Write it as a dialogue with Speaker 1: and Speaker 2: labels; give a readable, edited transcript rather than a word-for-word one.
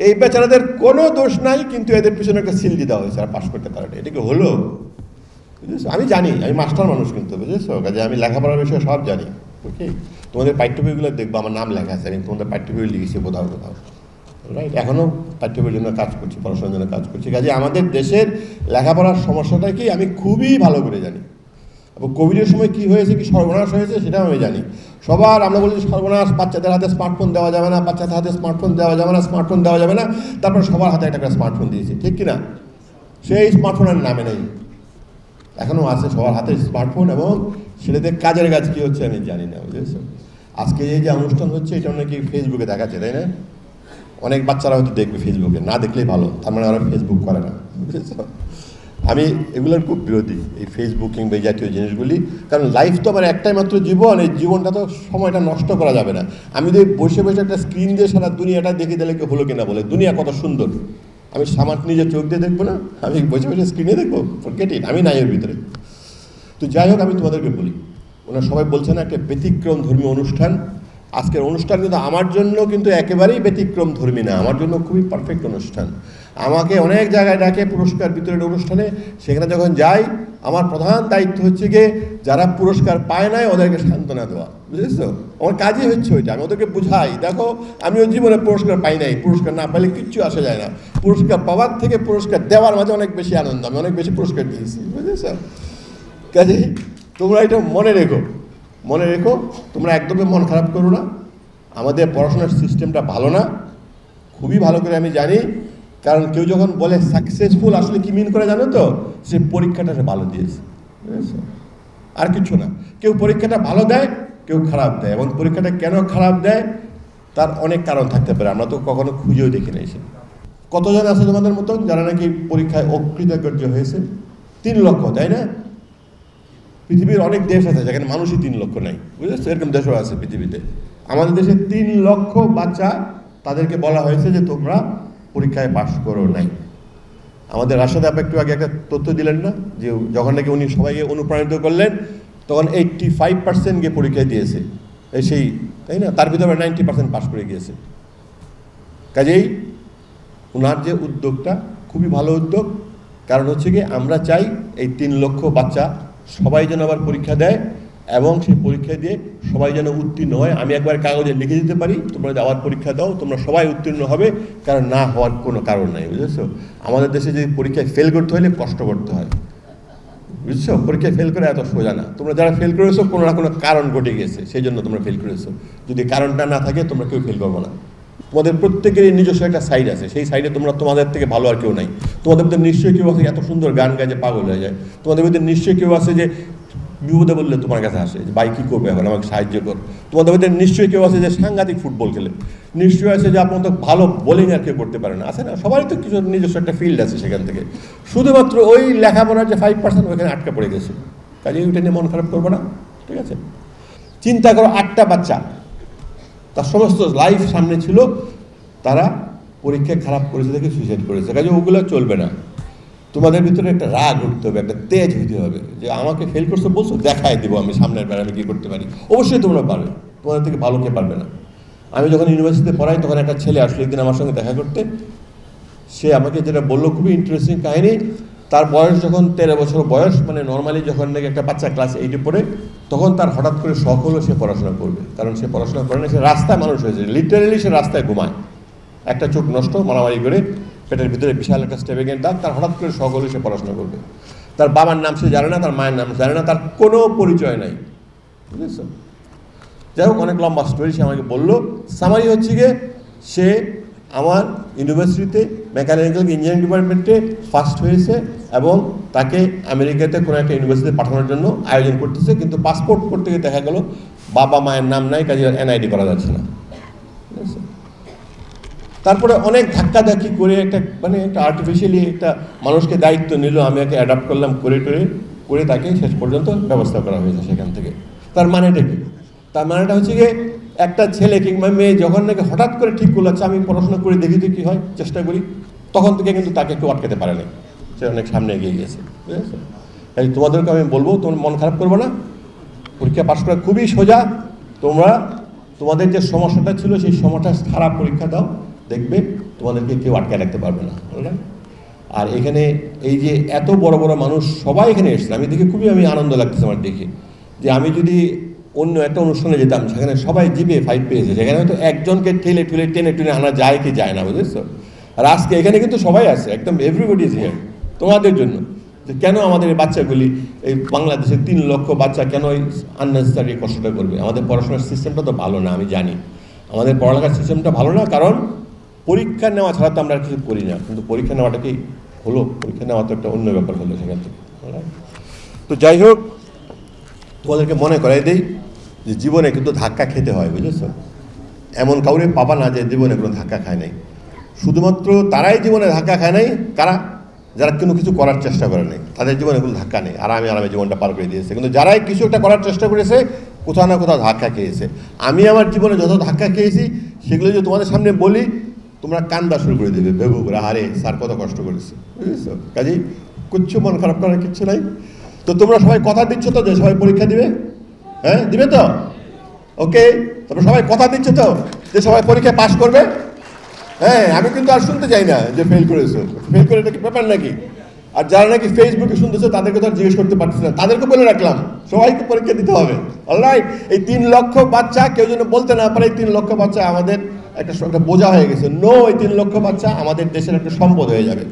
Speaker 1: এই বেচারাদের কোনো দোষ নাই, কিন্তু এদের পিছনে একটা সিল দিয়ে দেওয়া হয়েছে, আর পাশ করতে পারে না। এটা কি হলো? বুঝেছো? আমি জানি, আমি মাস্টার মানুষ, কিন্তু বুঝেছো, কাজে আমি লেখাপড়ার বিষয়ে সব জানি। ওকে, তোমাদের পাঠ্যবইগুলো দেখবো, আমার নাম লেখা আছে, আমি তোমাদের পাঠ্যবই লিখেছি কোথাও কোথাও, রাইট? এখনও পাঠ্যবইয়ের জন্য কাজ করছি, পড়াশোনার জন্য কাজ করছি। কাজে আমাদের দেশের লেখাপড়ার সমস্যাটা কি আমি খুবই ভালো করে জানি। এবং কোভিডের সময় কী হয়েছে, কি সর্বনাশ হয়েছে, সেটাও আমি জানি। সবার আমরা বলি সর্বনাশ, বাচ্চাদের হাতে স্মার্টফোন দেওয়া যাবে না, বাচ্চাদের হাতে স্মার্টফোন দেওয়া যাবে না, স্মার্টফোন দেওয়া যাবে না। তারপর সবার হাতে একটা করে স্মার্টফোন দিয়েছি, ঠিক কিনা? সেই স্মার্টফোনের নামে নেই, এখনও আছে সবার হাতে স্মার্টফোন, এবং সেটাতে কাজের কাজ কী হচ্ছে আমি জানি না, বুঝেছো? আজকে এই যে অনুষ্ঠান হচ্ছে, এটা নাকি ফেসবুকে দেখাচ্ছে, তাই না? অনেক বাচ্চারা হয়তো দেখবে ফেসবুকে, না দেখলেই ভালো, তার মানে ওরা ফেসবুক করে না, বুঝেছো? আমি এগুলোর খুব বিরোধী, এই ফেসবুক কিংবা এই জাতীয় জিনিসগুলি। কারণ লাইফ তো আমার একটাই মাত্র জীবন, এই জীবনটা তো সময়টা নষ্ট করা যাবে না। আমি যদি বসে বসে একটা স্ক্রিন দিয়ে সারা দুনিয়াটা দেখে দিলে কেউ হলো কিনা বলে, দুনিয়া কত সুন্দর, আমি সামান্য নিজের চোখ দিয়ে দেখবো না, আমি বসে বসে স্ক্রিনে দেখবো, ফরগেট ইট, আমি নাই এর ভিতরে। তো যাই হোক, আমি তোমাদেরকে বলি, ওনারা সবাই বলছে না একটা ব্যতিক্রম ধর্মী অনুষ্ঠান। আজকের অনুষ্ঠান কিন্তু আমার জন্য কিন্তু একেবারেই ব্যতিক্রম ধর্মী না, আমার জন্য খুবই পারফেক্ট অনুষ্ঠান। আমাকে অনেক জায়গায় ডাকে পুরস্কার বিতরণের অনুষ্ঠানে, সেখানে যখন যাই আমার প্রধান দায়িত্ব হচ্ছে গিয়ে যারা পুরস্কার পায় নাই ওদেরকে সান্ত্বনা দেওয়া, বুঝেছো? আমার কাজই হচ্ছে ওইটা, আমি ওদেরকে বুঝাই, দেখো আমিও জীবনে পুরস্কার পাই নাই, পুরস্কার না পাইলে কিচ্ছু আসা যায় না, পুরস্কার পাওয়ার থেকে পুরস্কার দেওয়ার মাঝে অনেক বেশি আনন্দ, আমি অনেক বেশি পুরস্কার দিয়েছি, বুঝেছো? কাজে তোমরা এটা মনে রেখো, মনে রেখো, তোমরা একদমই মন খারাপ করো না। আমাদের পড়াশোনার সিস্টেমটা ভালো না, খুবই ভালো করে আমি জানি। কারণ কেউ যখন বলে সাকসেসফুল, আসলে কি মিন করে জানো তো? সে পরীক্ষাটা সে ভালো দিয়েছে, বুঝেছো? আর কিছু না। কেউ পরীক্ষাটা ভালো দেয়, কেউ খারাপ দেয়, এবং পরীক্ষাটা কেন খারাপ দেয় তার অনেক কারণ থাকতে পারে, আমরা তো কখনো খুঁজেও দেখি না। এসে কতজন আছে তোমাদের মতন যারা নাকি পরীক্ষায় অকৃতকার্য হয়েছে? 3 লক্ষ, তাই না? পৃথিবীর অনেক দেশ আছে যেখানে মানুষই 3 লক্ষ নাই, বুঝেছো? এরকম দেশও আছে পৃথিবীতে। আমাদের দেশে 3 লক্ষ বাচ্চা, তাদেরকে বলা হয়েছে যে তোমরা পরীক্ষায় পাশ করো নাই। আমাদের রাশেদ আপা একটু আগে একটা তথ্য দিলেন না, যে যখন নাকি উনি সবাইকে অনুপ্রাণিত করলেন তখন 85% গিয়ে পরীক্ষায় দিয়েছে, সেই, তাই না? তার ভিতরে 90% পাশ করে গিয়েছে। কাজেই ওনার যে উদ্যোগটা খুবই ভালো উদ্যোগ। কারণ হচ্ছে কি, আমরা চাই এই 3 লক্ষ বাচ্চা সবাই যেন আবার পরীক্ষা দেয়, এবং সেই পরীক্ষা দিয়ে সবাই যেন উত্তীর্ণ হয়। আমি একবার কাগজে লিখে দিতে পারি, তোমরা যদি আবার পরীক্ষা দাও তোমরা সবাই উত্তীর্ণ হবে, কারণ না হওয়ার কোনো কারণ নাই, বুঝেছো? আমাদের দেশে যদি পরীক্ষায় ফেল করতে হলে কষ্ট করতে হয়, বুঝছো? পরীক্ষায় ফেল করে এত সোজা না। তোমরা যারা ফেল করেছো কোনো না কোনো কারণ ঘটে গেছে, সেই জন্য তোমরা ফেল করেছো। যদি কারণটা না থাকে তোমরা কেউ ফেল করবো না। তোমাদের প্রত্যেকেরই নিজস্ব একটা সাইড আছে, সেই সাইডে তোমরা, তোমাদের থেকে ভালো আর কেউ নাই। তোমাদের ভিতরে নিশ্চয়ই কেউ আছে এত সুন্দর গান গায় যে পাগল হয়ে যায়। তোমাদের ভিতরে নিশ্চয়ই কেউ আছে যে বিপদে বললে তোমার কাছে আসে, যে ভাই কী করবে এখন, আমাকে সাহায্য কর। তোমাদের ভিতরে নিশ্চয়ই কেউ আছে যে সাংঘাতিক ফুটবল খেলে, নিশ্চয়ই আছে যে আপনার তো ভালো বোলিং আর কেউ করতে পারে না, আছে না? সবারই তো কিছু নিজস্ব একটা ফিল্ড আছে সেখান থেকে। শুধুমাত্র ওই লেখাপড়ার যে 5% ওইখানে আটকা পড়ে গেছে, কাজে ওইটা নিয়ে মন খারাপ করবো না, ঠিক আছে? চিন্তা করো, 8টা বাচ্চা, তার সমস্ত লাইফ সামনে ছিল, তারা পরীক্ষায় খারাপ করেছে দেখে সুইসাইড করেছে। কাজে ওগুলো চলবে না। তোমাদের ভিতরে একটা রাগ উঠতে হবে, একটা তেজ হইতে হবে, যে আমাকে ফেল করছো বলছো, দেখাই দেবো আমি সামনের বার আমি কী করতে পারি। অবশ্যই তোমরা পারবে, তোমাদের থেকে ভালো কে পারবে না। আমি যখন ইউনিভার্সিটিতে পড়াই তখন একটা ছেলে আসলো একদিন আমার সঙ্গে দেখা করতে। সে আমাকে যেটা বললো, খুবই ইন্টারেস্টিং কাহিনী। তার বয়স যখন 13 বছর বয়স, মানে নর্মালি যখন নাকি একটা বাচ্চা ক্লাস 8-এ পড়ে, তখন তার হঠাৎ করে শখ হলো সে পড়াশোনা করবে। কারণ সে পড়াশোনা করে না, সে রাস্তায় মানুষ হয়েছে, লিটারেলি সে রাস্তায় ঘুমায়, একটা চোখ নষ্ট, মারামারি করে, পেটের ভিতরে বিশাল একটা স্টেবিংয়ের দাগ। তার হঠাৎ করে শখ হলে সে পড়াশোনা করবে। তার বাবার নাম সে জানে না, তার মায়ের নাম জানে না, তার কোনো পরিচয় নাই, বুঝেছো? যাই হোক, অনেক লম্বা স্টোরি। সে আমাকে বললো, সামারি হচ্ছে গিয়ে সে আমার ইউনিভার্সিটিতে মেকানিক্যাল ইঞ্জিনিয়ারিং ডিপার্টমেন্টে ফার্স্ট হয়েছে, এবং তাকে আমেরিকাতে কোনো একটা ইউনিভার্সিটিতে পাঠানোর জন্য আয়োজন করতেছে, কিন্তু পাসপোর্ট করতে গিয়ে দেখা গেল বাবা মায়ের নাম নাই, কাজে এনআইডি করা যাচ্ছে না, ঠিক আছে? তারপরে অনেক ধাক্কাধাক্কি করে একটা, মানে একটা আর্টিফিশিয়ালি একটা মানুষকে দায়িত্ব নিল, আমি একে অ্যাডাপ্ট করলাম, করে তাকে শেষ পর্যন্ত ব্যবস্থা করা হয়েছে সেখান থেকে। তার মানেটা কি? তার মানেটা হচ্ছে গিয়ে, একটা ছেলে কিংবা মেয়ে যখন নাকি হঠাৎ করে ঠিক করলো, আচ্ছা আমি পড়াশোনা করে দেখি তো কী হয়, চেষ্টা করি, তখন থেকে কিন্তু তাকে কেউ আটকাতে পারে না, সে অনেক সামনে এগিয়ে গিয়েছে, বুঝেছো? তাই তোমাদেরকে আমি বলবো, তোমরা মন খারাপ করবে না, পরীক্ষা পাশ করা খুবই সোজা। তোমরা তোমাদের যে সমস্যাটা ছিল সেই সমস্যা সারা পরীক্ষা দাও, দেখবে তোমাদেরকে কেউ আটকায় রাখতে পারবে না, বুঝলেন? আর এখানে এই যে এত বড় বড় মানুষ সবাই এখানে এসছে, আমি দেখে খুবই আনন্দ লাগতেছে আমার দেখে, যে আমি যদি অন্য একটা অনুষ্ঠানে যেতাম সেখানে সবাই জিপে ফাইট পেয়েছে, সেখানে হয়তো একজনকে ঠেলে ঠুলে টেনে টেনে আনা যায় কি যায় না, বুঝেছো? আর আজকে এখানে কিন্তু সবাই আছে, একদম এভরিবডি ইজ হিয়ার তোমাদের জন্য। যে কেন আমাদের এই বাচ্চাগুলি, এই বাংলাদেশের 3 লক্ষ বাচ্চা কেন এই আননেসেসারি কষ্টটা করবে? আমাদের পড়াশোনার সিস্টেমটা তো ভালো না, আমি জানি আমাদের পড়ালেখার সিস্টেমটা ভালো না, কারণ পরীক্ষা নেওয়া ছাড়া তো আমরা কিছু করি না। কিন্তু পরীক্ষা নেওয়াটা কি হলো? পরীক্ষা নেওয়া তো একটা অন্য ব্যাপার হলো সেখান থেকে। তো যাই হোক, তোমাদেরকে মনে করাই দেই যে জীবনে কিন্তু ধাক্কা খেতে হয়, বুঝেছো? এমন কাউরে পাবা না যে জীবনে কোনো ধাক্কা খায় নাই। শুধুমাত্র তারাই জীবনে ধাক্কা খায় নাই, কারা? যারা কোনো কিছু করার চেষ্টা করে নাই, তাদের জীবনে কোনো ধাক্কা নেই, আরামে আরামে জীবনটা পার করে দিয়েছে। কিন্তু যারাই কিছু একটা করার চেষ্টা করেছে, কোথাও না কোথাও ধাক্কা খেয়েছে। আমি আমার জীবনে যত ধাক্কা খেয়েছি সেগুলো যদি তোমাদের সামনে বলি, তোমরা কান্দা শুরু করে দেবে বেবু করে, আরে স্যার কত কষ্ট করেছে, বুঝেছো? কাজেই কিচ্ছু মন খারাপ করার কিচ্ছু নাই। তো তোমরা সবাই কথা দিচ্ছ তো যে সবাই পরীক্ষা দিবে? হ্যাঁ, দিবে তো? ওকে, তোমরা সবাই কথা দিচ্ছ তো যে সবাই পরীক্ষায় পাশ করবে? হ্যাঁ, আমি কিন্তু আর শুনতে চাই না যে ফেল করেছো। ফেল করে এটা কি ব্যাপার নাকি? আর যারা নাকি ফেসবুকে শুনতেছো তাদেরকে তো আর জিজ্ঞেস করতে পারছি না, তাদেরকে বলে রাখলাম সবাইকে পরীক্ষা দিতে হবে। অলরাইট, এই 3 লক্ষ বাচ্চা কেউ যেন বলতে না পারে এই 3 লক্ষ বাচ্চা আমাদের একটা বোঝা হয়ে গেছে। নো, এই 3 লক্ষ বাচ্চা আমাদের দেশের একটা সম্পদ হয়ে যাবে।